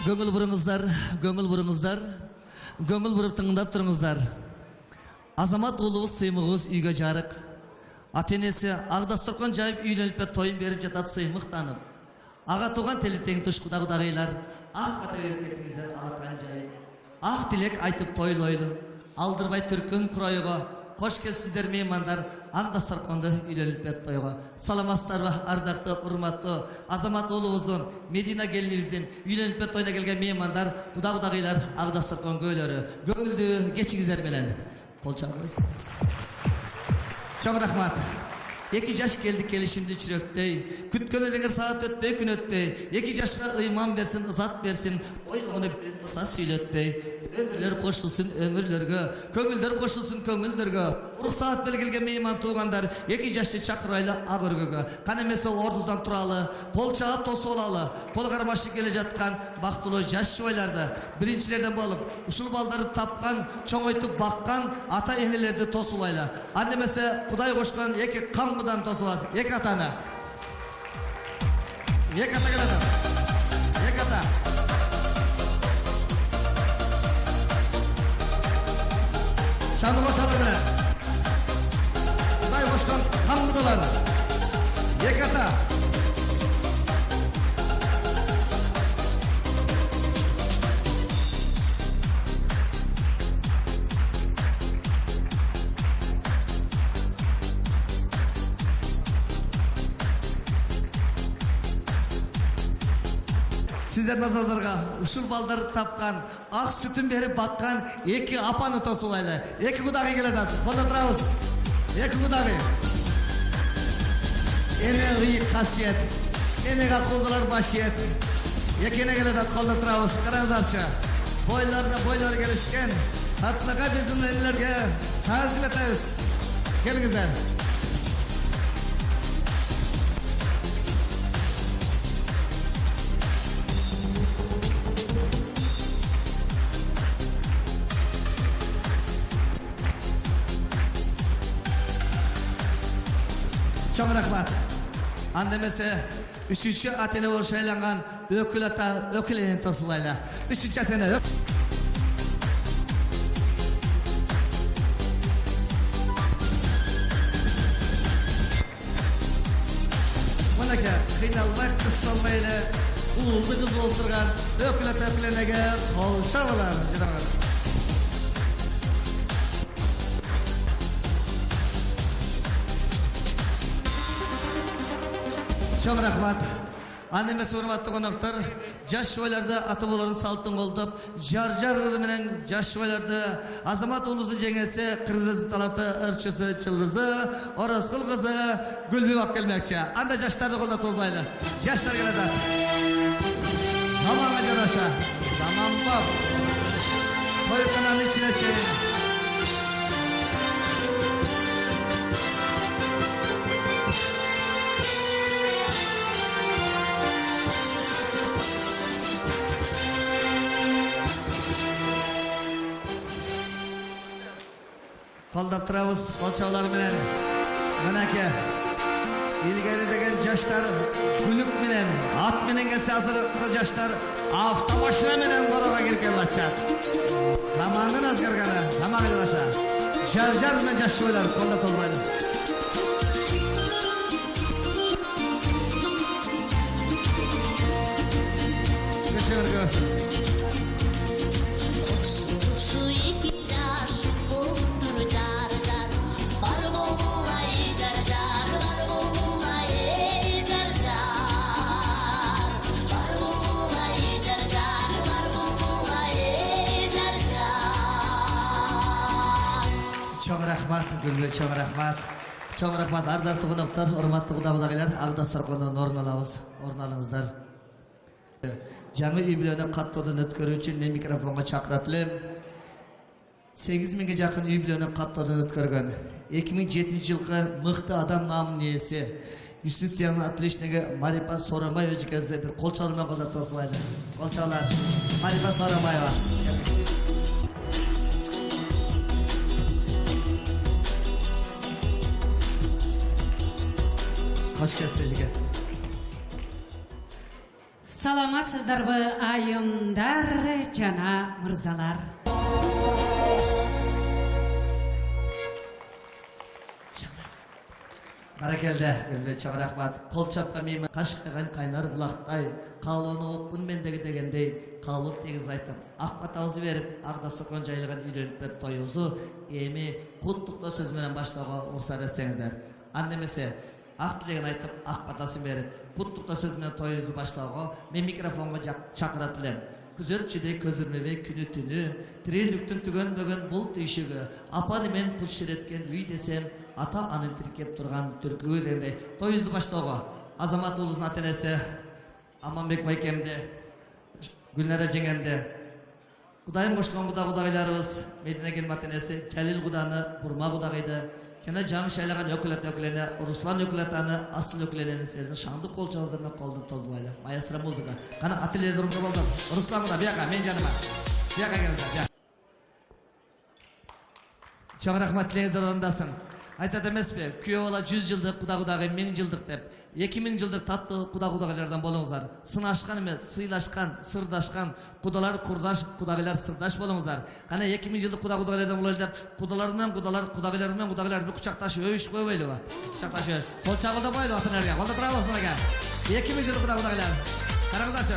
Көңіл бұрыңыздар, көңіл бұрып тыңдап тұрыңыздар. Азамат ұлығыз сыймығыз үйге жарық. Атенесі ағдастырқан жайып үйленіппе тойын беріп жатат сыймық танып. Аға туған телеттен тұш құдағыдағылар, ақ бата беріп кетіңіздер алақан жайып. Ақ тілек айтып тойлойлы, алдырбай түркін құрайыға, қош келсіздер меймандар, ағдастырқанды үйленіппе тойға. Саламастар ба, ардақты, ұрматты, Азамат ұлығыздың, Медина келінімізден үйленіппе тойына келген меймандар, құдағыдағылар, ағдастырқан көйлері, көңілді кечіңіздер менен. Қол чағырбайсың. Чоң рахмат. 2 жаш келдік келішімді жүректей. Күткөлеріңір сағат өтпей, күн өтпей. 2 жашқа ұйман берсін, ызат берсін. Ойлағыны білен ұса сөйлетпей. Өмірлер қошылсын өмірлерге. Көңілдер қошылсын көңілдерге. Ұрық сағат белгілген мейман туғандар. 2 жашты чақырайлы ақ өргіге. Қанемесі ордыздан тұралы. Қол чағат тосы олалы. Қол қармашы келе жатқан бақтылы жас шуайларды. Біріншілерден болып, ұшыл балдарды тапқан, чоңойтып баққан ата енелерді тосулайлы. Анемесі Құдай қошқан 2 қан бұдан тосыласың. 2 атаны. 2 ата келеді. 2 ата. Шандығы çalır білер. Құдай қошқан қан бұдалар. 2 ата. Сіздер назарларға ұшыл балдарды тапқан, ақ сүтін беріп баққан 2 апаны тосылайлы. 2 құдағи келеді. Қолда тұрамыз. 2 құдағи. Ене ұй қасиет. Енеға қолдылар башиет. 2-не келеді. Қолда тұрамыз. Қараңыздаршы. Бойлар келішкен. Татлыға біздің енелерге тәзім етеміз. Келіңіздер. Çok rahmat. Andemese 3. Atene oluşaylangan ökül ata ökülenin tosulayla. 3. Atene yok. Manaka kıynalmak kıstalmayla uğuldu kız olturgan ökül ata ökülenege kolça olar. Çok rahmat. Annemesi hurmatlı konuklar, жаш шуайларды аты боларын салттың қолдап, жар менен жаш шуайларды Азамат ұлызын жеңесі, Қырғыз талапты ырчысы Чылдызы, Оросқұл қызы Гүлбек ап келмекші. Анда жаштарды қолдап тозлайды. Жаштар келеді. Заманға жараша. Заман бап. Тойқананы içine çeyin. Қолдап тұрабыз, қолчаулар менен. Мінәке, ilgari деген жаштар күлік менен, ат менен келсе азырқы жаштар автомашина менен қораға келген бачат. Заманның азгарғаны, заман жылаша. Жар мен жаш шуайлар, қолда толбайлы. Кішігір көрсін. Чоң рахмат, ардақты қонақтар, ұрматты құдағыдағылар, ағдастырқонын орын алыңыздар. Жаңы үй-бүлені қаттаудан өткөру үшін мен микрофонға шақыратылым. 8.000-ге жақын үй-бүлені қаттаудан өткөрген. 2007 жылғы мықты адам намын иесі, юстицияның отличнигі Марипа Соромаева жекезді бір қолчалармен қолдап тосылайды. Қолчалар, Марипа Соромаева. Hoş geldiniz. Саламатсыздарбы айымдар жана мырзалар. Баракелде, Гүлбек чоң рахмат. Кол чапкан мейман кашыктаган кайнар булактай, калууну окун мендеги дегендей, кабыл тегиз айтып, ак батабызды берип, ак дастаркан жайылган үйлөнүп тоюбузду эми куттуктоо сөз менен баштоого уруксат этсеңиздер. Анда эмесе, ак тилегин айтып, ак батасын берип, куттуктоо сөз менен тоюбузду баштоого мен микрофонго чакырат элем. Күзөрчүдей көзүрмөбөй күнү түнү, тириликтин түгөнбөгөн бул түйшүгү, апаны мен курширеткен үй десем, ата анын тиркеп турган түркүгү дегендей тоюбузду баштоого Азамат уулубуздун ата-энеси Аманбек байкемди, Гүлнара жеңемди, Кудайым кошкон кудагайларыбыз Медина келин ата-энеси Жалил куданы, Бурма кудагайды, жана жаңы шайлаган өкүлөтөкүлөнө Руслан өкүлөтаны, Асыл өкүлөнөңүздөрдүн шаңды кол чабыңыздар менен колдоп тозбойлу. Маэстро музыка. Кана ательеде урунга болдум. Руслан куда бияка, мен жаныма. Бияка келиңиздер. Чоң рахмат тилеңиздер орундасын. Айтат эмеспи, күйөө бала 100 жылдык, кудагай 1000 жылдык деп. 2000 жылдык таттуу кудагайлардан болуңуздар. Сынашкан эмес, сыйлашкан, сырдашкан, кудалар курдаш, кудагайлар сырдаш болуңуздар. Кана 2000 жылдык кудагайлардан бололу деп, кудалар менен кудагайларды кучакташып өбүшүп койбойлубу? Кучакташып. Кол чагылдабайлы атаңарга. Колдо турабыз мынага. 2000 жылдык кудагайлар. Караңыздарчы.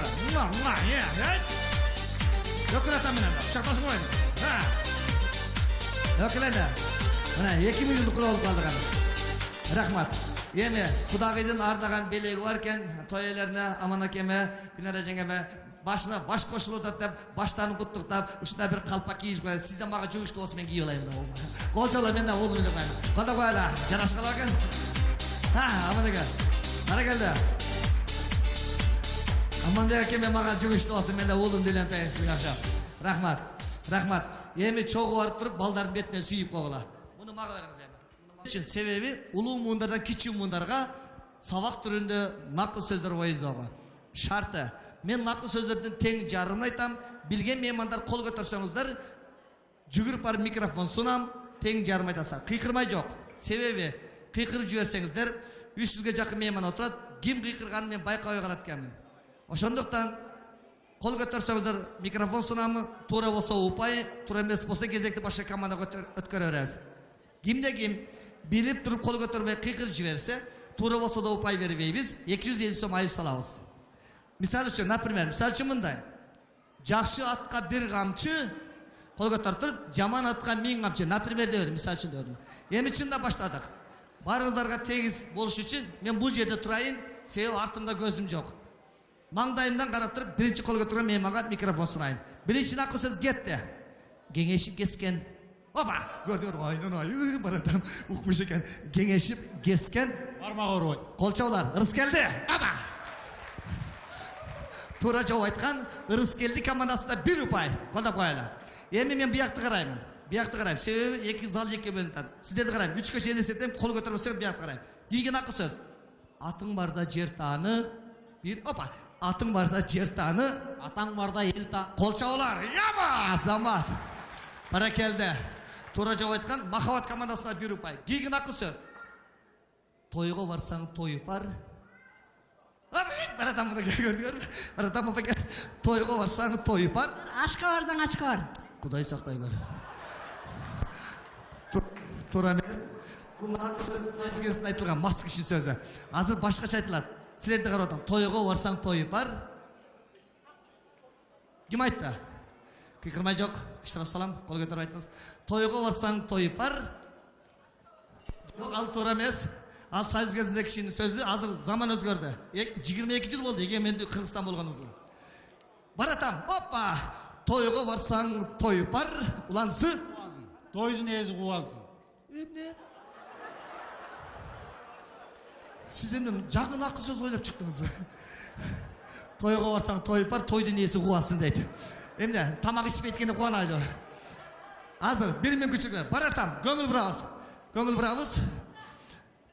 Өкүлөтө менен кучакташып койсун. Өкүлөтө. Мына 2000 жылдык куда болуп калдык. Рахмат. Эми кудагайдын ардаган белеги бар экен, той ээлерине Аман акеме, Гүлнара жеңеме башына баш кошулуп атат деп, баштарын куттуктап, ушундай бир калпак кийип коюп, сизден мага жугуштуу болсо мен кийип алайын. Колчолор мен да уулум эле коюйм. Колдо коелу. Жарашкан экен. Аман аке. Кара келди. Аманбек акеме мага жугуштуу болсо мен да уулум делен тайын сизге акча. Рахмат. Рахмат. Эми чогуу барып туруп балдардын бетине сүйүп койгула. Муну мага бериңиз эми. Себеби улуу муундардан кичүү муундарга сабак түрүндө накыл сөздөр коюзууга. Шарты. Мен накыл сөздөрдүн тең жарымын айтам. Билген меймандар кол көтөрсөңүздөр, жүгүрүп барып микрофон сунам, тең жарым айтасыздар. Кыйкырмай жок. Себеби кыйкырып жиберсеңиздер, 300ге жакын мейман отурат, ким кыйкырганын мен байкабай калат экенмин. Ошондуктан кол көтөрсөңүздөр, микрофон сунамы, туура болсо упай, туура эмес болсо кезекти башка командага өткөрө беребиз. Кимде ким билип туруп кол көтөрбөй кыйкырып жиберсе, туура болсо да упай бербейбиз, 250 сом айып салабыз. Мисалы үчүн, например, мындай. Жакшы атка бир камчы кол көтөрүп туруп, жаман атка 1000 камчы, например деп, мисалы үчүн дедим. Эми чында баштадык. Барыңыздарга тегиз болуш үчүн мен бул жерде турайын, себеби артымда көзүм жок. Маңдайымдан карап туруп, биринчи кол көтөргөн мейманга микрофон сунайын. Биринчи накыл сөз кетти. Кеңешип кескен. Опа, көрдүңөр, айнын баратам, укмуш экен. Кеңешип кескен. Бармак орбой. Колчоолар, ырыс келди. Опа. Туура жооп айткан, ырыс келди командасында 1 упай. Колдоп коелу. Эми мен биякты карайм. Себеби эки зал экиге бөлүнүп атат. Сиздерди карайм. 3кө чейин эсептейм, кол көтөрбөсөң биякты карайм. Кийген акы сөз. Атың барда жер тааны. Опа. Атың барда жер тааны. Атаң барда ел тааны. Колчоолар, яба, Азамат. Баракелде. Туура жооп айткан, махабат командасына 1 упай. Кийген акы сөз. Тойго барсаң тоюп бар. Баратам мына көрдүңөр. Баратам апа. Тойго барсаң тоюп бар. Ашка бардан ашка бар. Кудай сактай көр. Туура эмес. Бул накыл сөз кезинде айтылган мас киши сөзү. Азыр башкача айтылат. Силерди карап атам. Тойго барсаң тоюп бар. Ким айтты? Кыйкырмай жок. Штраф салам, кол көтөрүп айтыңыз. Тойго барсаң тоюп бар. Жок, ал туура эмес. Ал Союз кезинде кишинин сөзү, азыр заман өзгөрдү. 22 жыл болду эгемендүү Кыргызстан болгонубузга. Баратам, опа! Тойго барсаң тоюп бар. Улансы. Тойдун ээси кубансın. Эмне? Сиз эмне жагын акы сөз ойлоп чыктыңызбы? Тойго барсаң тоюп бар, тойдун ээси кубансын дейт. Эмне, тамак ичпей эткенде кубанабы жок. Азыр 1 миң күчүргөн. Баратам, көңүл бурабыз. Көңүл бурабыз.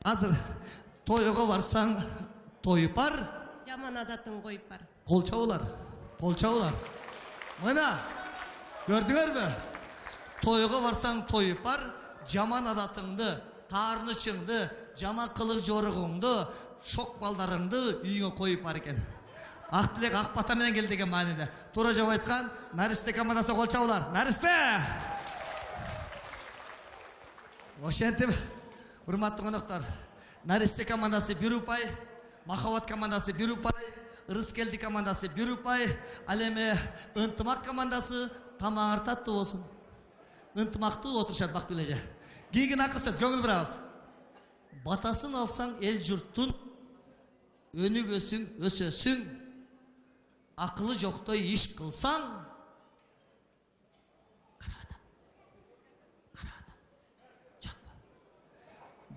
Азыр тойго барсаң тоюп бар. Жаман адатын коюп бар. Колчоолар. Мына, көрдүңөрбү? Тойго барсаң тоюп бар, жаман адатыңды, таарынычыңды, жаман кылык жоругуңду, шок балдарыңды үйүңө коюп бар экен. ақ тілек ақ бата менен келді деген мағынада. Тура жауап айтқан Наристе командасы қол шабулар. Наристе! Ошентип, урматтуу коноктор, Наристе командасы 1 ұпай, Махаббат командасы 1 ұпай, Ырыскелди командасы 1 ұпай, ал эми Ынтымак командасы тамагыңар таттуу болсун. Ынтымактуу отурушат бактылуу эже. Кийин акы сөз көңүл бурабыз. Батасын алсаң эл журттун, өнүгөсүң, өсөсүң, акылы жоктой иш кылсаң,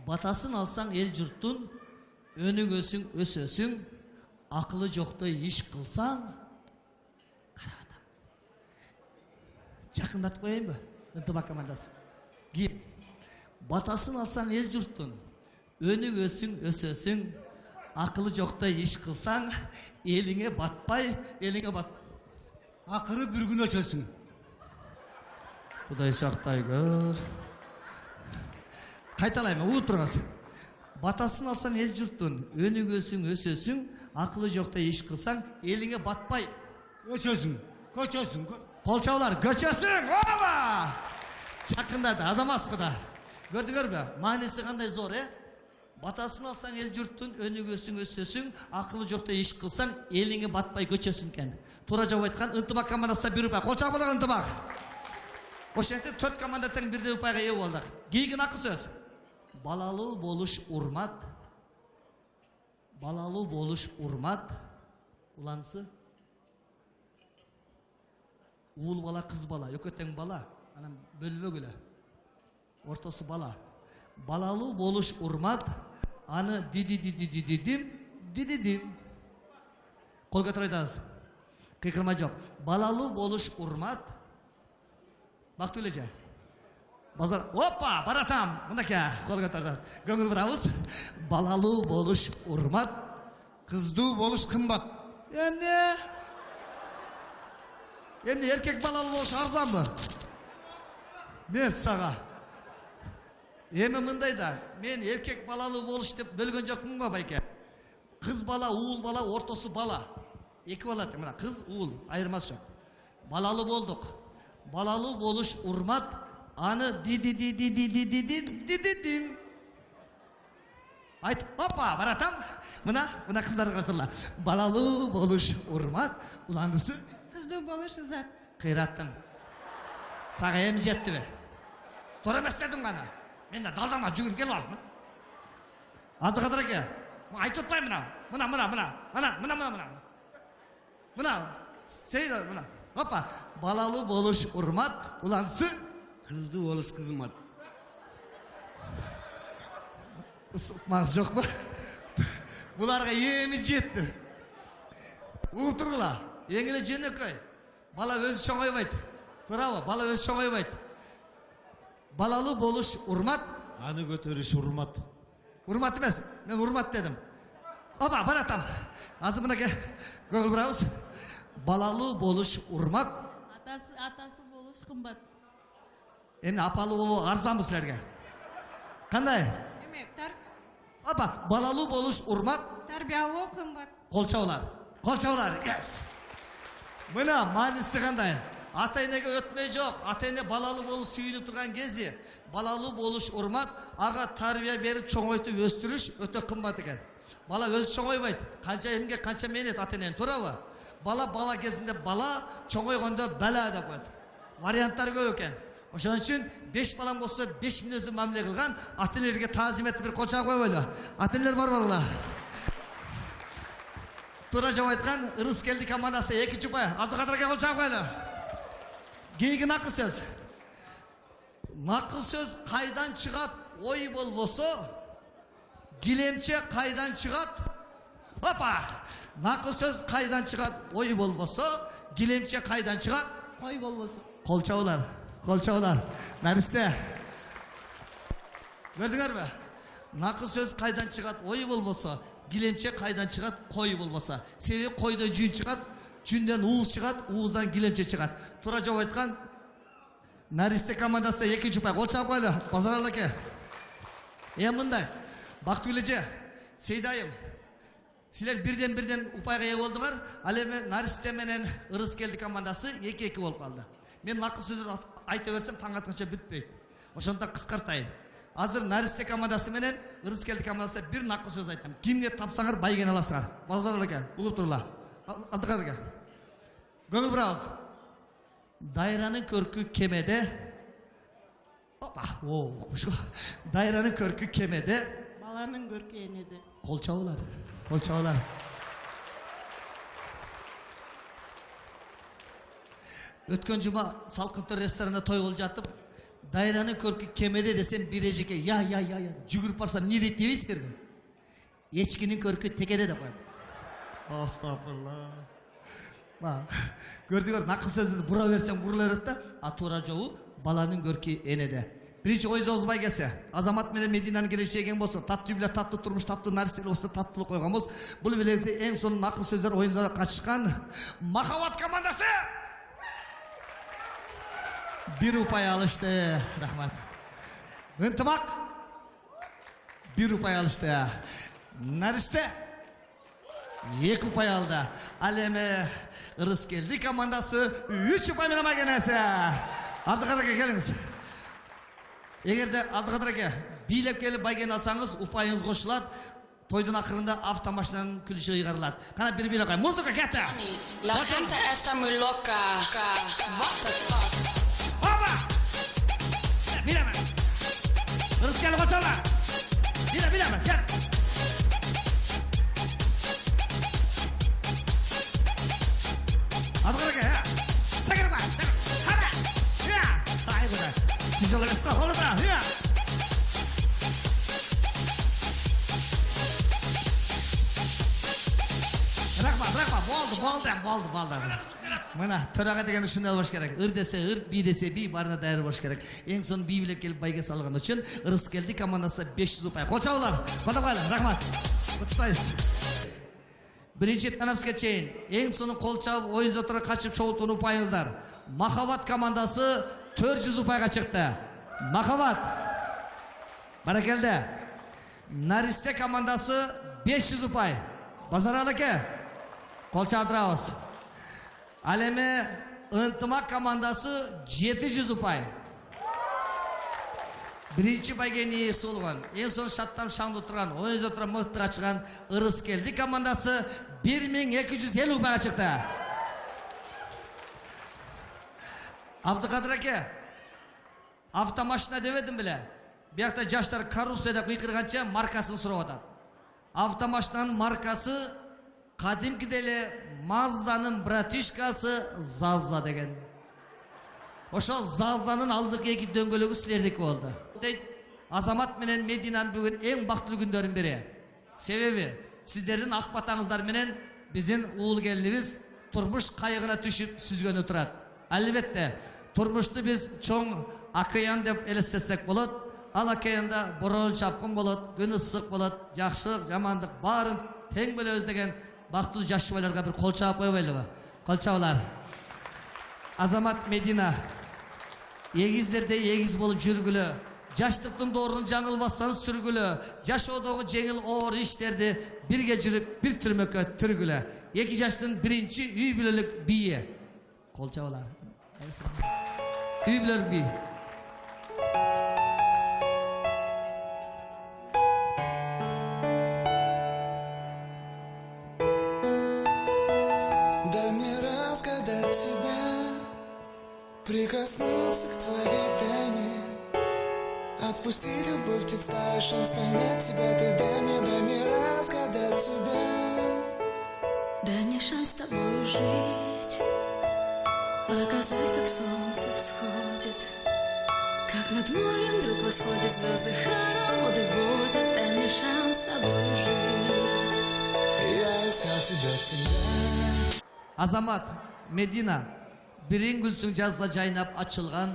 батасын алсаң ел жұрттың, өнүгөсүң, өсөсүң, акылы жоктой иш кылсаң, карагатам. Жакындатып коеюнбу? Ынтымак командасы. Ким? Батасын алсаң ел жұрттың, өнүгөсүң, өсөсүң, акылы жоктой иш кылсаң, элиңе батпай, Акыры bir gün өчөсүң. Кудай сактай көр. Кайталайм, угуп туруңуз. Батасын алсаң эл журттун, өнүгөсүң, өсөсүң, акылы жоктой иш кылсаң, элиңе батпай, Өчөсүң. Көчөсүң. кол чабуулар, көчөсүң. Ооба! Жакындады, азамас куда. Көрдүңөрбү? Мааниси кандай зор, Батасын алсаң эл журттун, өнүгөсүң, өсөсүң, акылы жоктой иш кылсаң, элиңе батпай көчөсүң экен. Туура жооп айткан Ынтымак командасына 1 ұпай. Кол чабуулар Ынтымак. Ошентип 4 команда тең 1 ұпайга ээ болдук. Кийин акы сөз. Балалуу болуш урмат. Балалуу болуш урмат. Уланысы? Уул бала, кыз бала, экөө бала. Анан бөлбөгүлө. Ортосу бала. Балалуу болуш урмат. Аны дидидим. Кол көтөрүп айтабыз. Кыйкырма жок. Балалуу болуш урмат. Бактылуу эже. Базар. Опа, баратам. Мынакей, кол көтөрдү. Көңүл бурабыз. Балалуу болуш урмат. Кыздуу болуш кымбат. Эмне эркек балалуу болуш арзанбы? Мен сага. Эми мындай да, мен эркек балалуу болуш деп бөлгөн жокмун го байке. Кыз бала, уул бала, ортосу бала. 2 бала, мына кыз, уул, айырмасы жок. Балалуу болдук. Балалуу болуш урмат, аны дидидим. Айт, опа, баратам. Мына кыздар картырла. Балалуу болуш урмат, уландысы? Кыздуу болуш ызат. Кыйраттың. Сага эми жеттиби? Тора эмес дедим гана. Мен да далдана жүгүрүп келип алдым. Абдыкадыр аке, айтып атпайм мына. Сейда мына. Опа, балалуу болуш урмат, улансы? Кыздуу болуш кызмат. Ысытмаңыз жок му? Буларга эми жетти. Угуп тургула. Эң эле жөнөкөй. Бала өзү чоңойбойт. Туурабы? Бала өзү чоңойбойт. Балалуу болуш урмат. Аны көтөрүш урмат. Урмат эмес, мен урмат дедим. Опа, баратам. Азыр мынакей көңүл бурабыз. Балалуу болуш урмат. Атасы болуш кымбат. Эмне апалуу болуу арзанбы силерге? Кандай? Эме, Опа, балалуу болуш урмат. тарбиялоо кымбат. Кол чабуулар. Yes. Мына мааниси кандай? Ата-энеге өтмөй жок. Ата-эне балалуу болуп сүйүнүп турган кези, балалуу болуш урмат, ага тарбия берип чоңойтуп өстүрүш өтө кымбат экен. Бала өзү чоңойбойт. Канча эмге канча менет ата-эненин, туурабы? Бала кезинде бала, чоңойгондо бала деп коет. Варианттар көп экен. Ошон үчүн 5 балам болсо 5 мүнөздүү мамиле кылган ата-энелерге таазим этип бир кол чабып койбойлу. Ата-энелер барбарбыла. Тура жооп айткан Ырыскелди командасы 2 ұпай. Абдыкадыр аке кол чабып койлу. Кийин акыл сөз. Накыл сөз кайдан чыгат? Ой болбосо, килемче кайдан чыгат? Опа! Накыл сөз кайдан чыгат? Ой болбосо, килемче кайдан чыгат? Кой болбосо. Кол чабуулар. Наристе. Көрдүңөрбү? Накыл сөз кайдан чыгат? Ой болбосо, килемче кайдан чыгат? Кой болбосо. Себеби койдон жүн чыгат, жүндөн ууз чыгат, ууздан килемче чыгат. Тура жооп айткан Наристе командасы 2 ұпай. Кол чабып койлу. Базаралы аке. Мындай. Бактылуу эже. Сейдайым. Силер бирден упайга ээ болдуңар. Ал эми Наристе менен Ырыскелди командасы 2-2 болуп калды. Мен накы сөздөр айта берсем таң атканча бүтпөйт. Ошондон кыскартайын. Азыр Наристе командасы менен Ырыскелди командасы бир накы сөз айтам. Кимге тапсаңар байгени аласыңар. Базар эке, угуп турла. Абдыкадыр эке. Көңүл бурабыз. Дайранын көркү кемеде. Опа, Дайранын көркү кемеде. Баланын көркү энеде. Кол чабуулар. Кол чабуулар. Өткөн жума Салкынтөр ресторанында той болуп жатып, Дайранын көркү кемеде десем бирежеке я жүгүрүп барсам эмне дейт дебейсиңерби? Эчкинин көркү текеде деп коет. Астагфирулла. Көрдүңөр, накы сөздү бура берсең бурула берет да, а туура жолу баланын көркү энеде. Биринчи ой озбай келсе, Азамат менен Мединанын келечегин болсо, таттуу биле таттуу турмуш, таттуу наристер болсо таттуулук койгонбуз. Бул билебиз эң сонун накы сөздөр оюндарга катышкан Махаббат командасы. Bir upay alıştı. Rahmat. Ынтымак. Bir upay alıştı. Nariste. 2 upay aldı. Al эми Ырыскелди командасы 3 upay менен келесі. Абдыкадыр эке келиңиз. Эгерде Абдыкадыр эке бийлеп келип байген алсаңыз, упайыңыз кошулат. Тойдун акырында автомашинанын күлүшү ыйгарылат. Кана бир бийлеп кой. Музыка кетти. La gente está muy loca. What the fuck? Oba! Bileme. Ырыскелди koçalar. Bileme. Gel. Абдыкадыр эке, ya. Sakır bak. Hadi. Ya. Ay güzel. Тяжело веска. Hold it. Ya. Болды. Мына төрага деген ушундай болуш керек. Ыр десе ыр, би десе би, барына дайыр болуш керек. Эң сон би билеп келип байге салган үчүн Ырыскелди командасы 500 упай. Кол чабуулар. Кода койлар. Рахмат. Куттуктайбыз. Биринчи танапсызга чейин эң сонун кол чабып, оюн зотторго качып чогултуун упайыңыздар. Махаббат командасы 400 упайга чыкты. Махаббат. Баракелде. Наристе командасы 500 упай. Базаралы эке. Кол чабдырабыз. Ал эми Ынтымак командасы 700 упай. Биринчи байгенин ээси болгон, эң сонун шаттам шаңдуу турган, оюн зотторго мыкты качкан Ырыскелди командасы 1250 упайга чыкты. Абдыкадыр эке, автомашина дебедим беле. Биякта жаштар коррупцияда кыйкырганча маркасын сурап атат. Автомашинанын маркасы кадимки деле Mazdanın bratишкасы Zazda деген. Ошол Зазданын алдыгы 2 дөңгөлөгү силердики болду. Азамат менен Мединанын бүгүн эң бактылуу күндөрүн бири. Себеби сиздердин ак батаңыздар менен биздин уул келинибиз турмуш кайыгына түшүп сүзгөнү турат. Албетте, турмушту биз чоң океан деп элестетсек болот. Ал океанда борол чапкын болот, күн ысык болот, жакшылык, жамандык баарын тең бөлөбүз деген бактылуу жаш жубайларга бир кол чаап койбойлубу? Кол чабуулар. Азамат Медина эгиздерде эгиз болуп жүргүлө, жаштыктын доорун жаңылбастан сүргүлө, жашоодогу жеңил оор иштерди бирге жүрүп бир түрмөккө түргүлө. 2 жаштын биринчи үй бүлөлүк бийи. Кол чабуулар. Үй бүлөлүк бий. Прикоснуться к твоей тайне, отпусти любовь, представь шанс понять тебя. Ты дай мне разгадать тебя. Дай мне шанс с тобой жить, показать, как солнце всходит, как над морем вдруг восходят звезды, хороводы водят. Дай мне шанс с тобой жить. Я искал тебя всегда. Азамат Медина Бириң гүлсүң жазда жайнап ачылган,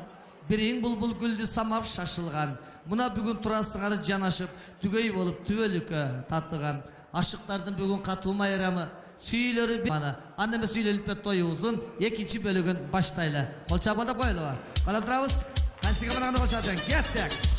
бириң булбул гүлдү самап шашылган. Мына бүгүн турасыңар жанашып, түгөй болуп түбөлүккө татыган. Ашыктардын бүгүн катуу майрамы, сүйүлөрү мана. Анда эмес үйлөнүп тоюбуздун 2 бөлүгүн баштайлы. Кол чабалап коелуба. Калап турабыз. Кайсыга мына кол чабып кеттик.